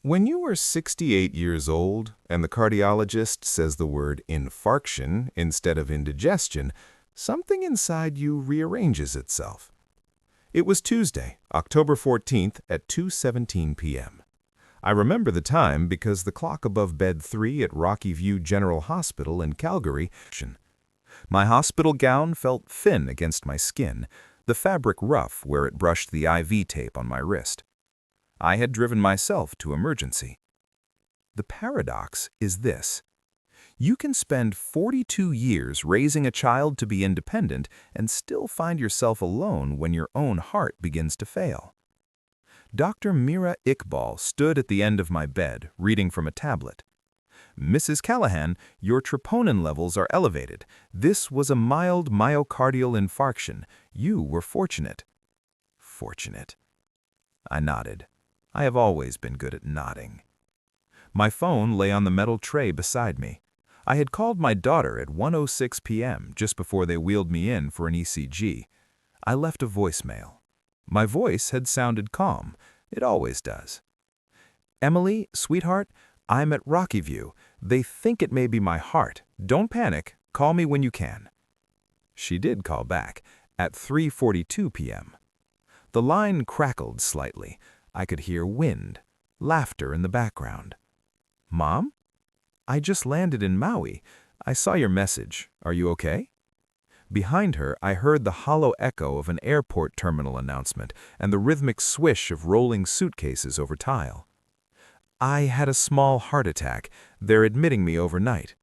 When you are 68 years old and the cardiologist says the word infarction instead of indigestion, something inside you rearranges itself. It was Tuesday, October 14th at 2:17 p.m. I remember the time because the clock above bed 3 at Rocky View General Hospital in Calgary. My hospital gown felt thin against my skin, the fabric rough where it brushed the IV tape on my wrist. I had driven myself to emergency. The paradox is this. You can spend 42 years raising a child to be independent and still find yourself alone when your own heart begins to fail. Dr. Mira Iqbal stood at the end of my bed, reading from a tablet. "Mrs. Callahan, your troponin levels are elevated. This was a mild myocardial infarction. You were fortunate." Fortunate. I nodded. I have always been good at nodding. My phone lay on the metal tray beside me. I had called my daughter at 1:06 p.m. just before they wheeled me in for an ECG. I left a voicemail. My voice had sounded calm. It always does. "Emily, sweetheart, I'm at Rocky View. They think it may be my heart. Don't panic. Call me when you can." She did call back at 3:42 p.m. The line crackled slightly. I could hear wind, laughter in the background. "Mom? I just landed in Maui. I saw your message. Are you okay?" Behind her, I heard the hollow echo of an airport terminal announcement and the rhythmic swish of rolling suitcases over tile. "I had a small heart attack. They're admitting me overnight."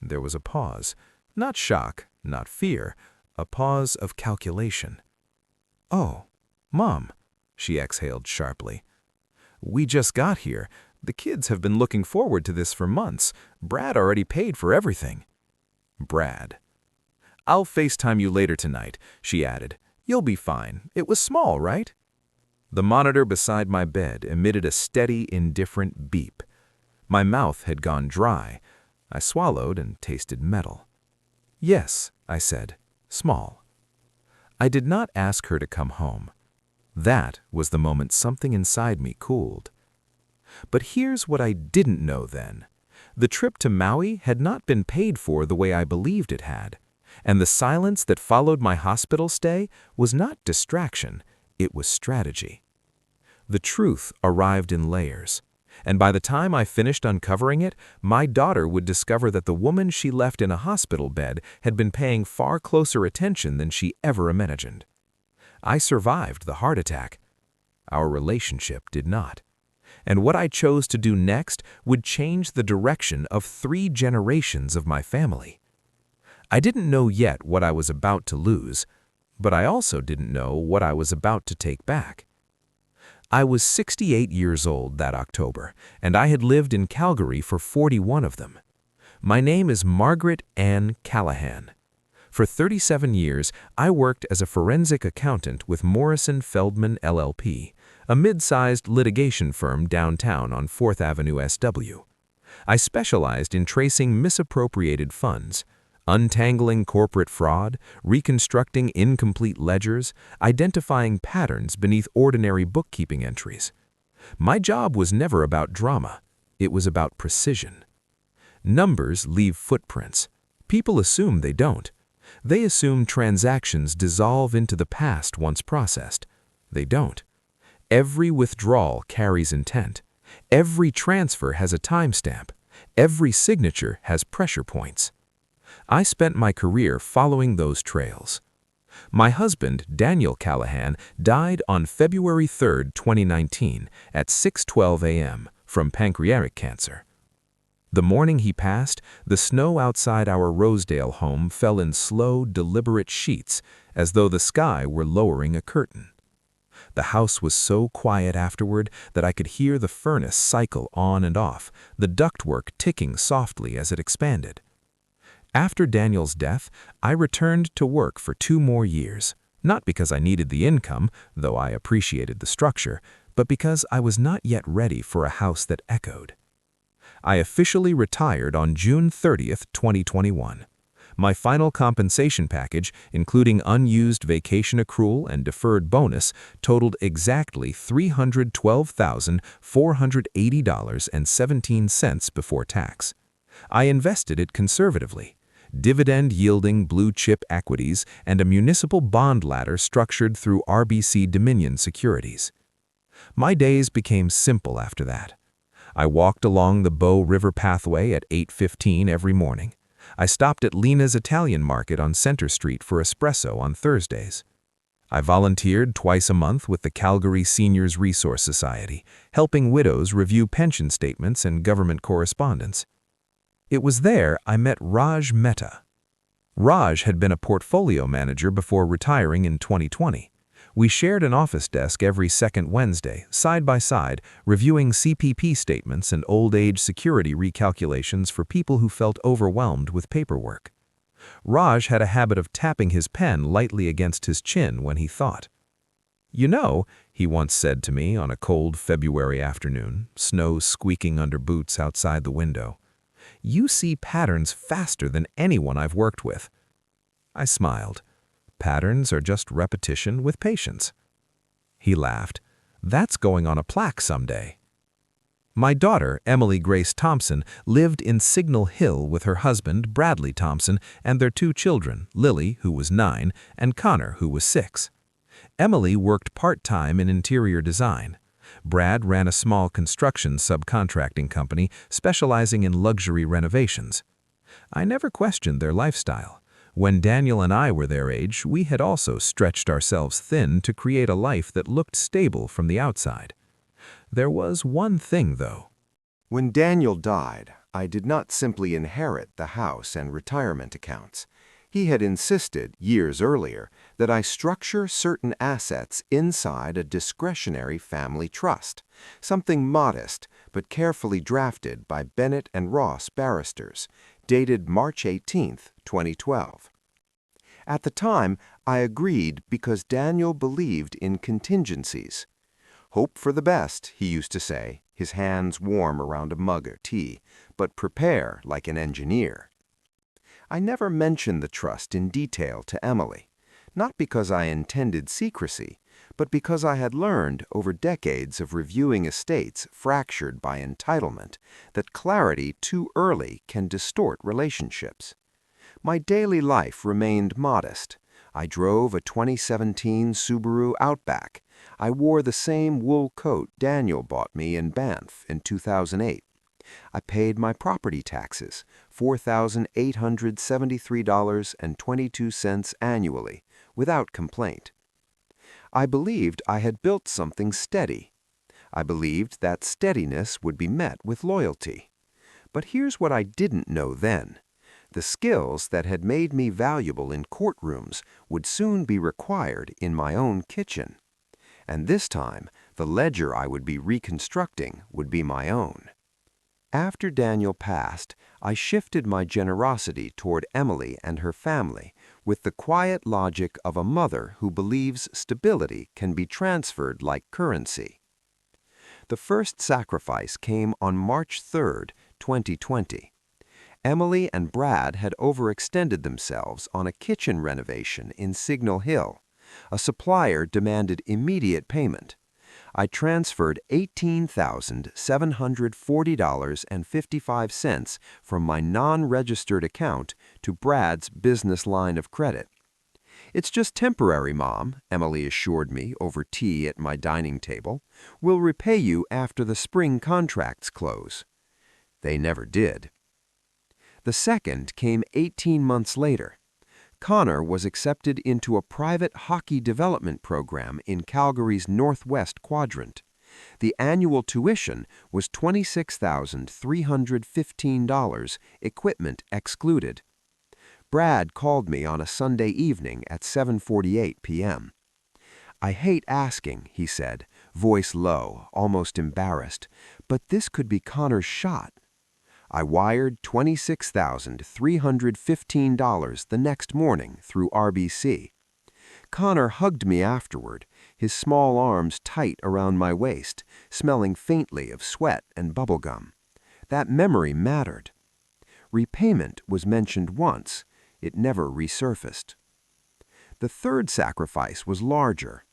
There was a pause. Not shock, not fear. A pause of calculation. "Oh, Mom," she exhaled sharply. "We just got here. The kids have been looking forward to this for months. Brad already paid for everything." Brad. "I'll FaceTime you later tonight," she added. "You'll be fine. It was small, right?" The monitor beside my bed emitted a steady, indifferent beep. My mouth had gone dry. I swallowed and tasted metal. "Yes," I said, "small." I did not ask her to come home. That was the moment something inside me cooled. But here's what I didn't know then. The trip to Maui had not been paid for the way I believed it had, and the silence that followed my hospital stay was not distraction, it was strategy. The truth arrived in layers, and by the time I finished uncovering it, my daughter would discover that the woman she left in a hospital bed had been paying far closer attention than she ever imagined. I survived the heart attack. Our relationship did not. And what I chose to do next would change the direction of 3 generations of my family. I didn't know yet what I was about to lose, but I also didn't know what I was about to take back. I was 68 years old that October, and I had lived in Calgary for 41 of them. My name is Margaret Ann Callahan. For 37 years, I worked as a forensic accountant with Morrison Feldman LLP, a mid-sized litigation firm downtown on 4th Avenue SW. I specialized in tracing misappropriated funds, untangling corporate fraud, reconstructing incomplete ledgers, identifying patterns beneath ordinary bookkeeping entries. My job was never about drama. It was about precision. Numbers leave footprints. People assume they don't. They assume transactions dissolve into the past once processed. They don't. Every withdrawal carries intent. Every transfer has a timestamp. Every signature has pressure points. I spent my career following those trails. My husband, Daniel Callahan, died on February 3, 2019 at 6:12 a.m. from pancreatic cancer. The morning he passed, the snow outside our Rosedale home fell in slow, deliberate sheets, as though the sky were lowering a curtain. The house was so quiet afterward that I could hear the furnace cycle on and off, the ductwork ticking softly as it expanded. After Daniel's death, I returned to work for 2 more years, not because I needed the income, though I appreciated the structure, but because I was not yet ready for a house that echoed. I officially retired on June 30, 2021. My final compensation package, including unused vacation accrual and deferred bonus, totaled exactly $312,480.17 before tax. I invested it conservatively, dividend-yielding blue-chip equities and a municipal bond ladder structured through RBC Dominion Securities. My days became simple after that. I walked along the Bow River pathway at 8:15 every morning. I stopped at Lena's Italian Market on Center Street for espresso on Thursdays. I volunteered twice a month with the Calgary Seniors Resource Society, helping widows review pension statements and government correspondence. It was there I met Raj Mehta. Raj had been a portfolio manager before retiring in 2020. We shared an office desk every second Wednesday, side by side, reviewing CPP statements and old-age security recalculations for people who felt overwhelmed with paperwork. Raj had a habit of tapping his pen lightly against his chin when he thought. "You know," he once said to me on a cold February afternoon, snow squeaking under boots outside the window, "you see patterns faster than anyone I've worked with." I smiled. Patterns are just repetition with patience. He laughed. "That's going on a plaque someday." My daughter, Emily Grace Thompson, lived in Signal Hill with her husband, Bradley Thompson, and their 2 children, Lily, who was 9, and Connor, who was 6. Emily worked part-time in interior design. Brad ran a small construction subcontracting company specializing in luxury renovations. I never questioned their lifestyle. When Daniel and I were their age, we had also stretched ourselves thin to create a life that looked stable from the outside. There was one thing, though. When Daniel died, I did not simply inherit the house and retirement accounts. He had insisted, years earlier, that I structure certain assets inside a discretionary family trust, something modest but carefully drafted by Bennett and Ross barristers, dated March 18, 2012. At the time, I agreed because Daniel believed in contingencies. "Hope for the best," he used to say, his hands warm around a mug of tea, "but prepare like an engineer." I never mentioned the trust in detail to Emily, not because I intended secrecy, but because I had learned over decades of reviewing estates fractured by entitlement that clarity too early can distort relationships. My daily life remained modest. I drove a 2017 Subaru Outback. I wore the same wool coat Daniel bought me in Banff in 2008. I paid my property taxes, $4,873.22 annually, without complaint. I believed I had built something steady. I believed that steadiness would be met with loyalty. But here's what I didn't know then. The skills that had made me valuable in courtrooms would soon be required in my own kitchen. And this time, the ledger I would be reconstructing would be my own. After Daniel passed, I shifted my generosity toward Emily and her family with the quiet logic of a mother who believes stability can be transferred like currency. The first sacrifice came on March 3, 2020. Emily and Brad had overextended themselves on a kitchen renovation in Signal Hill. A supplier demanded immediate payment. I transferred $18,740.55 from my non-registered account to Brad's business line of credit. "It's just temporary, Mom," Emily assured me over tea at my dining table. "We'll repay you after the spring contracts close." They never did. The second came 18 months later. Connor was accepted into a private hockey development program in Calgary's northwest quadrant. The annual tuition was $26,315, equipment excluded. Brad called me on a Sunday evening at 7:48 p.m. "I hate asking," he said, voice low, almost embarrassed, "but this could be Connor's shot." I wired $26,315 the next morning through RBC. Connor hugged me afterward, his small arms tight around my waist, smelling faintly of sweat and bubblegum. That memory mattered. Repayment was mentioned once. It never resurfaced. The third sacrifice was larger.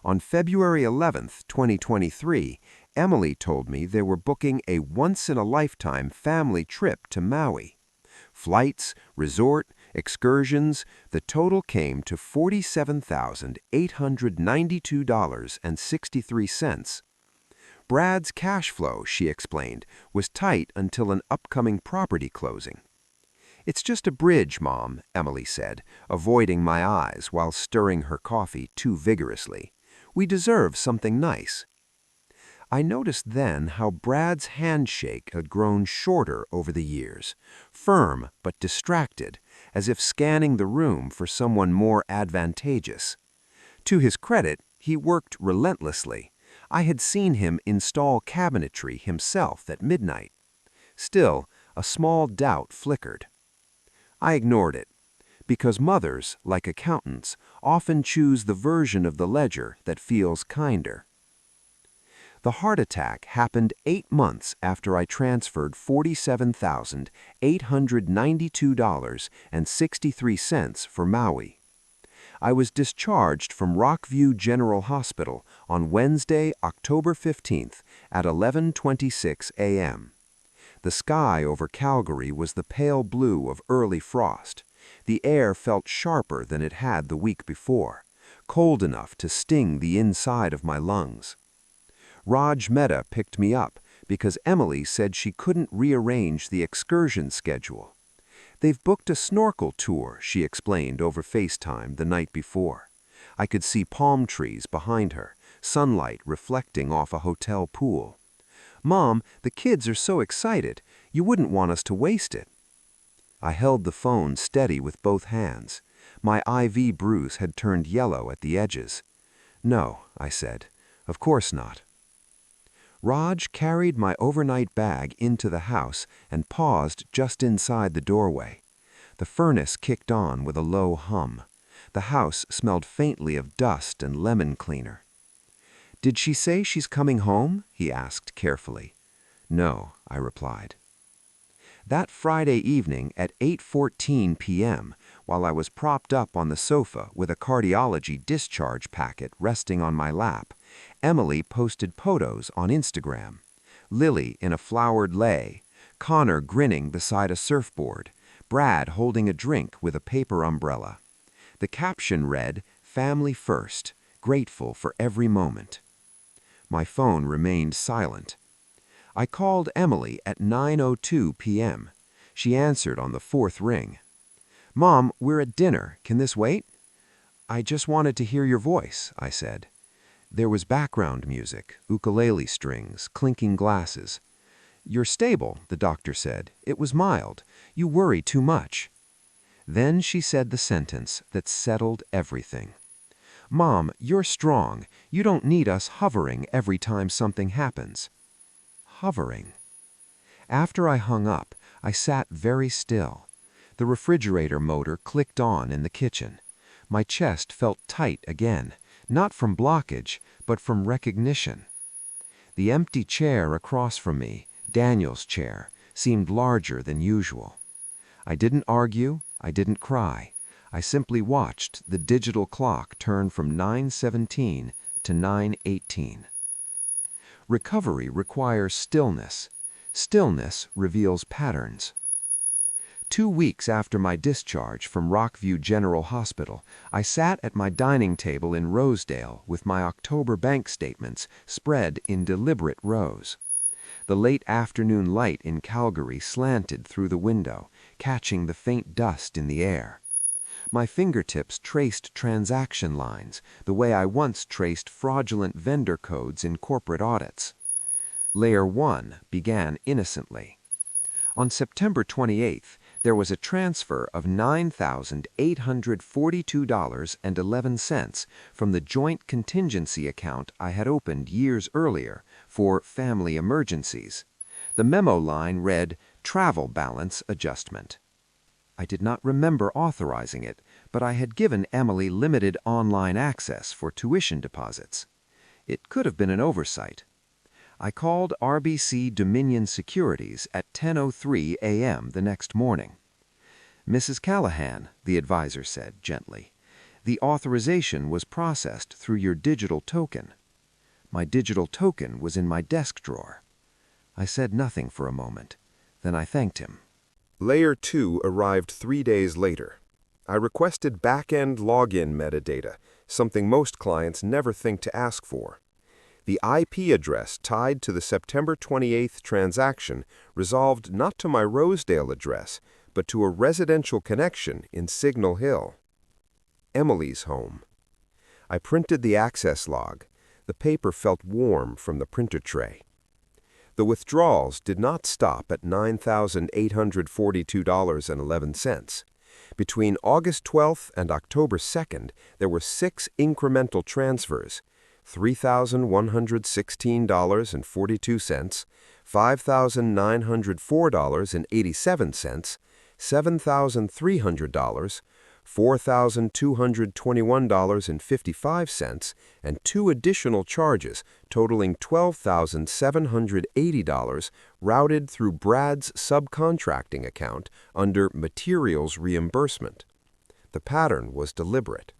On February 11th, 2023, Emily told me they were booking a once-in-a-lifetime family trip to Maui. Flights, resort, excursions, the total came to $47,892.63. Brad's cash flow, she explained, was tight until an upcoming property closing. "It's just a bridge, Mom," Emily said, avoiding my eyes while stirring her coffee too vigorously. "We deserve something nice." I noticed then how Brad's handshake had grown shorter over the years, firm but distracted, as if scanning the room for someone more advantageous. To his credit, he worked relentlessly. I had seen him install cabinetry himself at midnight. Still, a small doubt flickered. I ignored it, because mothers, like accountants, often choose the version of the ledger that feels kinder. The heart attack happened 8 months after I transferred $47,892.63 for Maui. I was discharged from Rockview General Hospital on Wednesday, October 15th at 11:26 a.m. The sky over Calgary was the pale blue of early frost. The air felt sharper than it had the week before, cold enough to sting the inside of my lungs. Raj Mehta picked me up because Emily said she couldn't rearrange the excursion schedule. "They've booked a snorkel tour," she explained over FaceTime the night before. I could see palm trees behind her, sunlight reflecting off a hotel pool. "Mom, the kids are so excited. You wouldn't want us to waste it." I held the phone steady with both hands. My IV bruise had turned yellow at the edges. "No," I said. "Of course not." Raj carried my overnight bag into the house and paused just inside the doorway. The furnace kicked on with a low hum. The house smelled faintly of dust and lemon cleaner. "Did she say she's coming home?" he asked carefully. "No," I replied. That Friday evening at 8:14 p.m., while I was propped up on the sofa with a cardiology discharge packet resting on my lap, Emily posted photos on Instagram. Lily in a flowered lei, Connor grinning beside a surfboard, Brad holding a drink with a paper umbrella. The caption read, "Family first, grateful for every moment." My phone remained silent. I called Emily at 9:02 p.m. She answered on the 4th ring. "Mom, we're at dinner. Can this wait?" "I just wanted to hear your voice," I said. There was background music, ukulele strings, clinking glasses. "You're stable," the doctor said. "It was mild. You worry too much." Then she said the sentence that settled everything. "Mom, you're strong. You don't need us hovering every time something happens." Hovering. After I hung up, I sat very still. The refrigerator motor clicked on in the kitchen. My chest felt tight again, not from blockage, but from recognition. The empty chair across from me, Daniel's chair, seemed larger than usual. I didn't argue, I didn't cry. I simply watched the digital clock turn from 9:17 to 9:18. Recovery requires stillness. Stillness reveals patterns. 2 weeks after my discharge from Rockview General Hospital, I sat at my dining table in Rosedale with my October bank statements spread in deliberate rows. The late afternoon light in Calgary slanted through the window, catching the faint dust in the air. My fingertips traced transaction lines, the way I once traced fraudulent vendor codes in corporate audits. Layer 1 began innocently. On September 28th, there was a transfer of $9,842.11 from the joint contingency account I had opened years earlier for family emergencies. The memo line read, "Travel balance adjustment." I did not remember authorizing it, but I had given Emily limited online access for tuition deposits. It could have been an oversight. I called RBC Dominion Securities at 10:03 a.m. the next morning. Mrs. Callahan, the advisor said gently, the authorization was processed through your digital token. My digital token was in my desk drawer. I said nothing for a moment. Then I thanked him. Layer 2 arrived 3 days later. I requested back-end login metadata, something most clients never think to ask for. The IP address tied to the September 28th transaction resolved not to my Rosedale address, but to a residential connection in Signal Hill. Emily's home. I printed the access log. The paper felt warm from the printer tray. The withdrawals did not stop at $9,842.11. Between August 12th and October 2nd, there were 6 incremental transfers: $3,116.42, $5,904.87, $7,300, $4,221.55, and 2 additional charges totaling $12,780 routed through Brad's subcontracting account under materials reimbursement. The pattern was deliberate.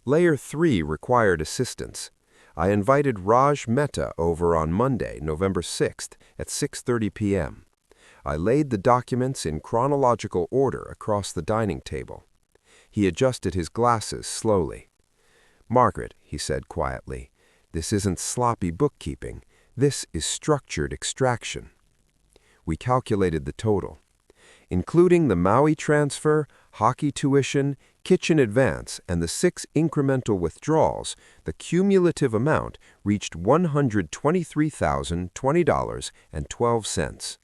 Layer 3 required assistance. I invited Raj Mehta over on Monday, November 6th at 6:30 p.m. I laid the documents in chronological order across the dining table. He adjusted his glasses slowly. "Margaret," he said quietly, "this isn't sloppy bookkeeping. This is structured extraction." We calculated the total. Including the Maui transfer, hockey tuition, kitchen advance, and the 6 incremental withdrawals, the cumulative amount reached $123,020.12.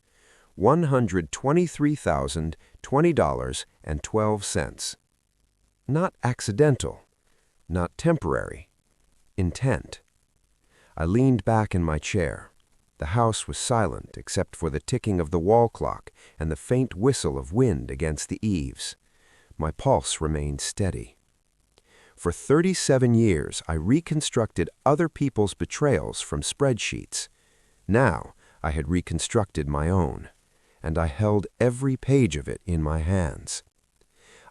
$123,020.12. Not accidental, not temporary, intent. I leaned back in my chair. The house was silent except for the ticking of the wall clock and the faint whistle of wind against the eaves. My pulse remained steady. For 37 years, I reconstructed other people's betrayals from spreadsheets. Now, I had reconstructed my own, and I held every page of it in my hands.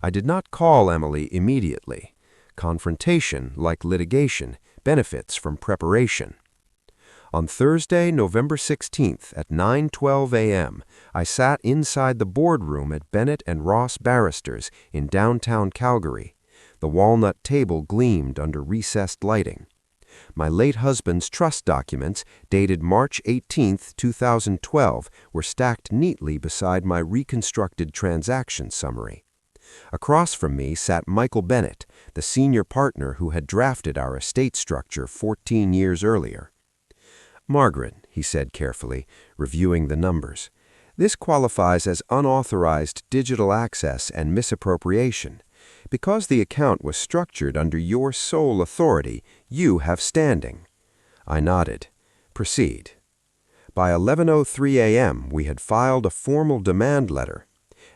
I did not call Emily immediately. Confrontation, like litigation, benefits from preparation. On Thursday, November 16th at 9:12 a.m., I sat inside the boardroom at Bennett and Ross Barristers in downtown Calgary. The walnut table gleamed under recessed lighting. My late husband's trust documents, dated March 18, 2012, were stacked neatly beside my reconstructed transaction summary. Across from me sat Michael Bennett, the senior partner who had drafted our estate structure 14 years earlier. "Margaret," he said carefully, reviewing the numbers, "this qualifies as unauthorized digital access and misappropriation. Because the account was structured under your sole authority, you have standing." I nodded. "Proceed." By 11:03 a.m., we had filed a formal demand letter.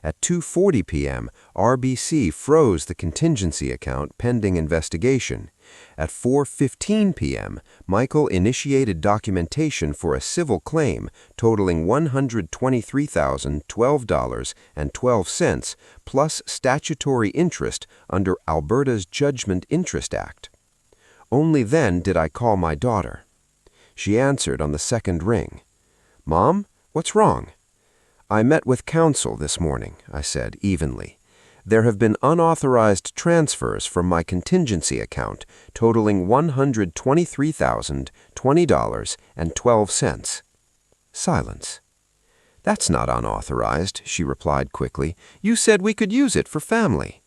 At 2:40 p.m., RBC froze the contingency account pending investigation. At 4:15 p.m., Michael initiated documentation for a civil claim totaling $123,012.12 plus statutory interest under Alberta's Judgment Interest Act. Only then did I call my daughter. She answered on the second ring. "Mom, what's wrong?" "I met with counsel this morning," I said evenly. "There have been unauthorized transfers from my contingency account totaling $123,020.12. Silence. "That's not unauthorized," she replied quickly. "You said we could use it for family."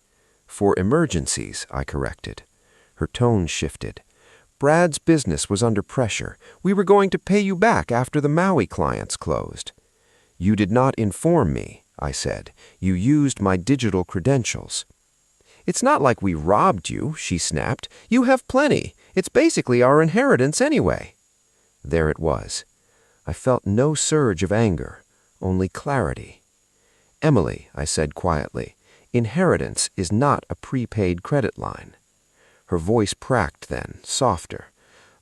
"For emergencies," I corrected. Her tone shifted. "Brad's business was under pressure. We were going to pay you back after the Maui clients closed." "You did not inform me," I said. "You used my digital credentials." "It's not like we robbed you," she snapped. "You have plenty. It's basically our inheritance anyway." There it was. I felt no surge of anger, only clarity. "Emily," I said quietly, "inheritance is not a prepaid credit line." Her voice cracked then, softer.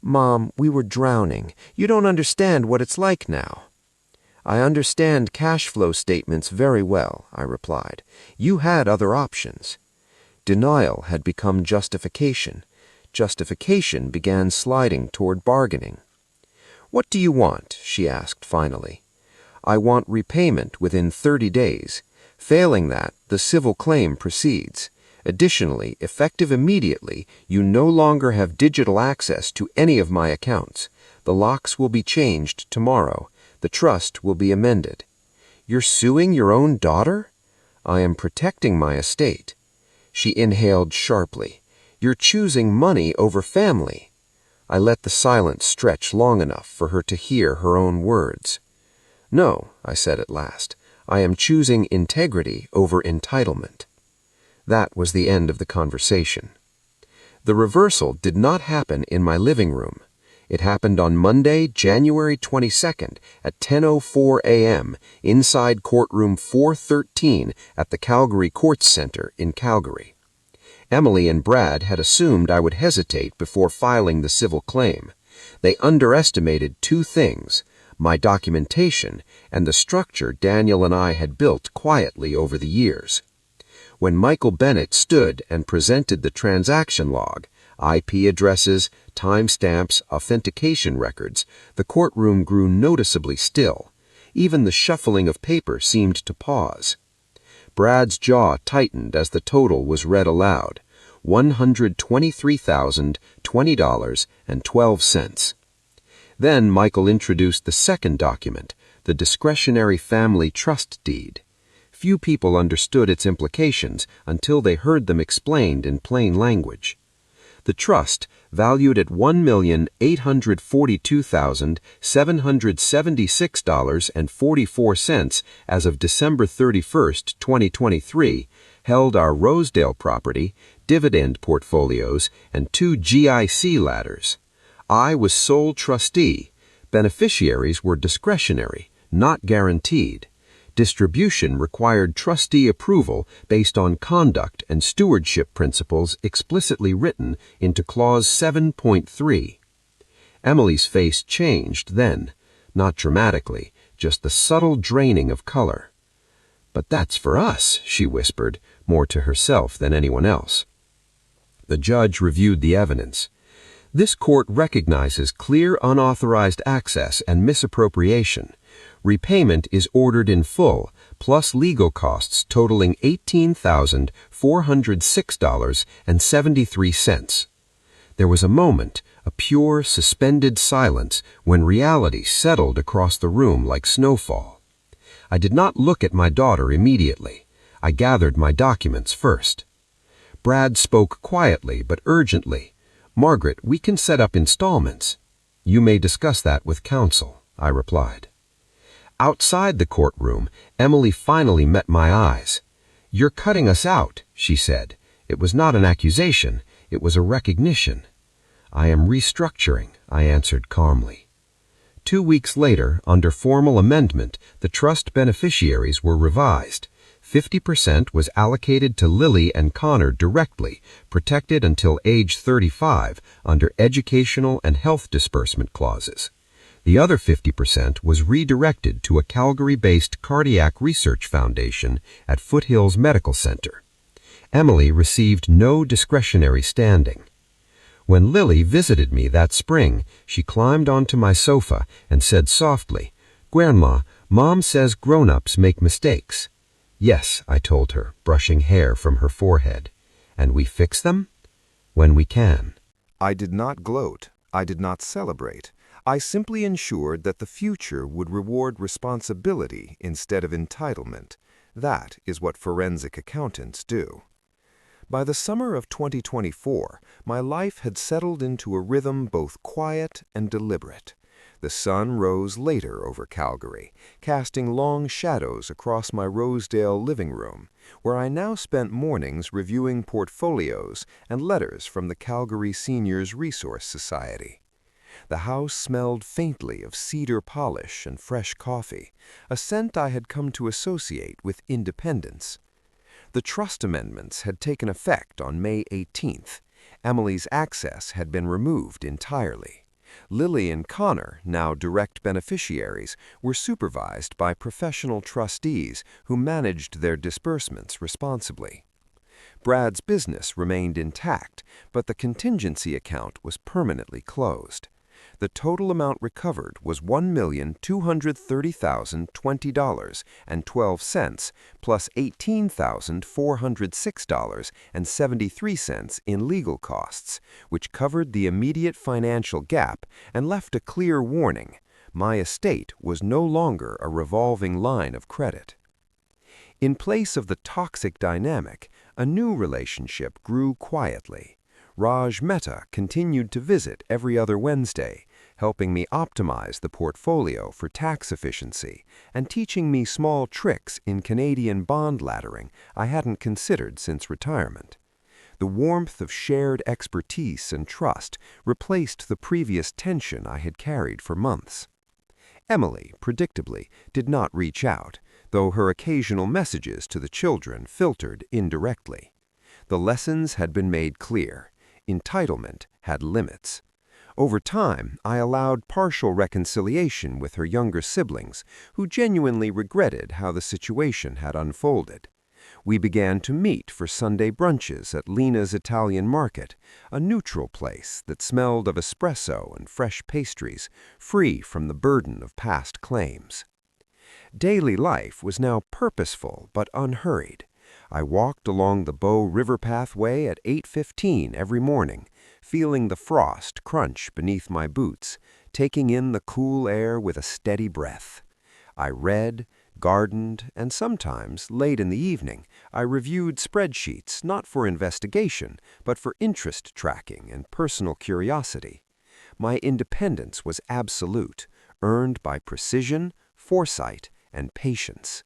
"Mom, we were drowning. You don't understand what it's like now." "I understand cash flow statements very well," I replied. "You had other options." Denial had become justification. Justification began sliding toward bargaining. "What do you want?" she asked finally. "I want repayment within 30 days. Failing that, the civil claim proceeds. Additionally, effective immediately, you no longer have digital access to any of my accounts. The locks will be changed tomorrow. The trust will be amended." "You're suing your own daughter?" "I am protecting my estate." She inhaled sharply. "You're choosing money over family." I let the silence stretch long enough for her to hear her own words. "No," I said at last, "I am choosing integrity over entitlement." That was the end of the conversation. The reversal did not happen in my living room. It happened on Monday, January 22nd at 10:04 a.m. inside courtroom 413 at the Calgary Courts Center in Calgary. Emily and Brad had assumed I would hesitate before filing the civil claim. They underestimated two things: my documentation and the structure Daniel and I had built quietly over the years. When Michael Bennett stood and presented the transaction log, IP addresses, timestamps, authentication records, the courtroom grew noticeably still. Even the shuffling of paper seemed to pause. Brad's jaw tightened as the total was read aloud: $123,020.12. Then Michael introduced the second document, the discretionary family trust deed. Few people understood its implications until they heard them explained in plain language. The trust, valued at $1,842,776.44 as of December 31, 2023, held our Rosedale property, dividend portfolios, and 2 GIC ladders. I was sole trustee. Beneficiaries were discretionary, not guaranteed. Distribution required trustee approval based on conduct and stewardship principles explicitly written into Clause 7.3. Emily's face changed then, not dramatically, just the subtle draining of color. "But that's for us," she whispered, more to herself than anyone else. The judge reviewed the evidence. "This court recognizes clear unauthorized access and misappropriation. Repayment is ordered in full, plus legal costs totaling $18,406.73. There was a moment, a pure, suspended silence, when reality settled across the room like snowfall. I did not look at my daughter immediately. I gathered my documents first. Brad spoke quietly but urgently. "Margaret, we can set up installments." "You may discuss that with counsel," I replied. Outside the courtroom, Emily finally met my eyes. "You're cutting us out," she said. It was not an accusation, it was a recognition. "I am restructuring," I answered calmly. 2 weeks later, under formal amendment, the trust beneficiaries were revised. 50% was allocated to Lily and Connor directly, protected until age 35 under educational and health disbursement clauses. The other 50% was redirected to a Calgary-based cardiac research foundation at Foothills Medical Center. Emily received no discretionary standing. When Lily visited me that spring, she climbed onto my sofa and said softly, "Grandma, Mom says grown-ups make mistakes." "Yes," I told her, brushing hair from her forehead. "And we fix them?" "When we can." I did not gloat. I did not celebrate. I simply ensured that the future would reward responsibility instead of entitlement. That is what forensic accountants do. By the summer of 2024, my life had settled into a rhythm both quiet and deliberate. The sun rose later over Calgary, casting long shadows across my Rosedale living room, where I now spent mornings reviewing portfolios and letters from the Calgary Seniors Resource Society. The house smelled faintly of cedar polish and fresh coffee, a scent I had come to associate with independence. The trust amendments had taken effect on May 18th. Emily's access had been removed entirely. Lily and Connor, now direct beneficiaries, were supervised by professional trustees who managed their disbursements responsibly. Brad's business remained intact, but the contingency account was permanently closed. The total amount recovered was $1,230,020.12 plus $18,406.73 in legal costs, which covered the immediate financial gap and left a clear warning: my estate was no longer a revolving line of credit. In place of the toxic dynamic, a new relationship grew quietly. Raj Mehta continued to visit every other Wednesday, helping me optimize the portfolio for tax efficiency and teaching me small tricks in Canadian bond laddering I hadn't considered since retirement. The warmth of shared expertise and trust replaced the previous tension I had carried for months. Emily, predictably, did not reach out, though her occasional messages to the children filtered indirectly. The lessons had been made clear. Entitlement had limits. Over time, I allowed partial reconciliation with her younger siblings, who genuinely regretted how the situation had unfolded. We began to meet for Sunday brunches at Lena's Italian Market, a neutral place that smelled of espresso and fresh pastries, free from the burden of past claims. Daily life was now purposeful but unhurried. I walked along the Bow River pathway at 8:15 every morning, feeling the frost crunch beneath my boots, taking in the cool air with a steady breath. I read, gardened, and sometimes, late in the evening, I reviewed spreadsheets not for investigation, but for interest tracking and personal curiosity. My independence was absolute, earned by precision, foresight, and patience.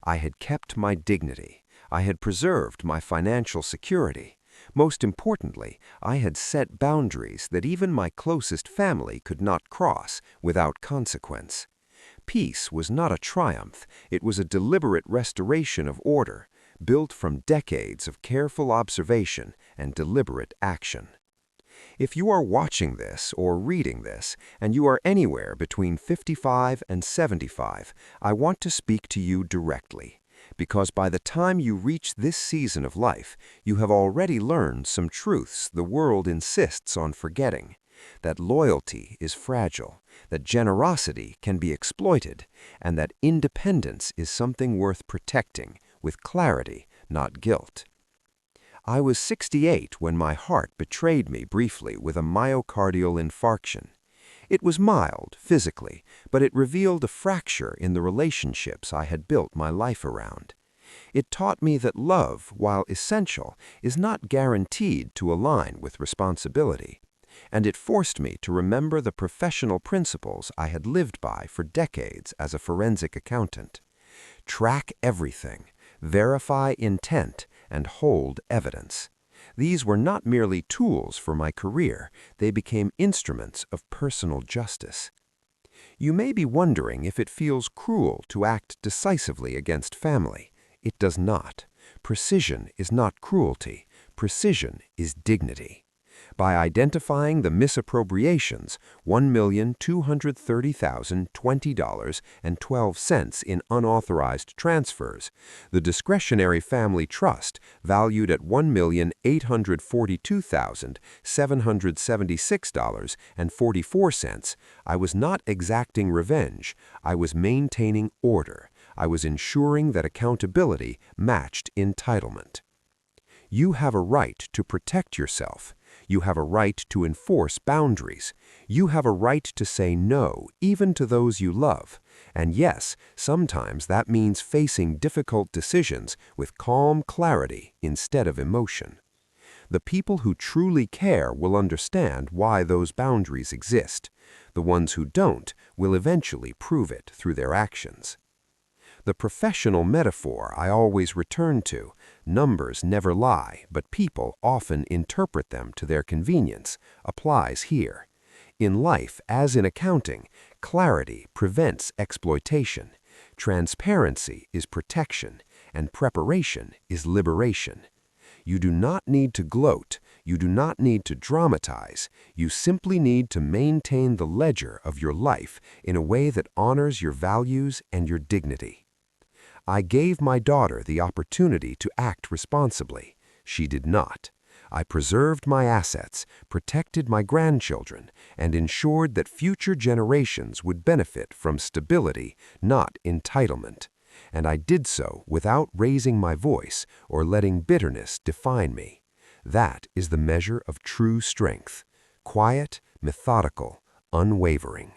I had kept my dignity. I had preserved my financial security. Most importantly, I had set boundaries that even my closest family could not cross without consequence. Peace was not a triumph, it was a deliberate restoration of order, built from decades of careful observation and deliberate action. If you are watching this or reading this, and you are anywhere between 55 and 75, I want to speak to you directly. Because by the time you reach this season of life, you have already learned some truths the world insists on forgetting. That loyalty is fragile, that generosity can be exploited, and that independence is something worth protecting, with clarity, not guilt. I was 68 when my heart betrayed me briefly with a myocardial infarction. It was mild, physically, but it revealed a fracture in the relationships I had built my life around. It taught me that love, while essential, is not guaranteed to align with responsibility. And it forced me to remember the professional principles I had lived by for decades as a forensic accountant. Track everything, verify intent, and hold evidence. These were not merely tools for my career, they became instruments of personal justice. You may be wondering if it feels cruel to act decisively against family. It does not. Precision is not cruelty. Precision is dignity. By identifying the misappropriations, $1,230,020.12 in unauthorized transfers, the discretionary family trust, valued at $1,842,776.44, I was not exacting revenge. I was maintaining order. I was ensuring that accountability matched entitlement. You have a right to protect yourself. You have a right to enforce boundaries. You have a right to say no, even to those you love. And yes, sometimes that means facing difficult decisions with calm clarity instead of emotion. The people who truly care will understand why those boundaries exist. The ones who don't will eventually prove it through their actions. The professional metaphor I always return to, numbers never lie, but people often interpret them to their convenience, applies here. In life, as in accounting, clarity prevents exploitation, transparency is protection, and preparation is liberation. You do not need to gloat, You do not need to dramatize. You simply need to maintain the ledger of your life in a way that honors your values and your dignity. I gave my daughter the opportunity to act responsibly. She did not. I preserved my assets, protected my grandchildren, and ensured that future generations would benefit from stability, not entitlement. And I did so without raising my voice or letting bitterness define me. That is the measure of true strength: quiet, methodical, unwavering.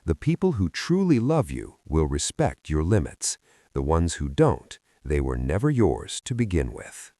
The people who truly love you will respect your limits. The ones who don't, they were never yours to begin with.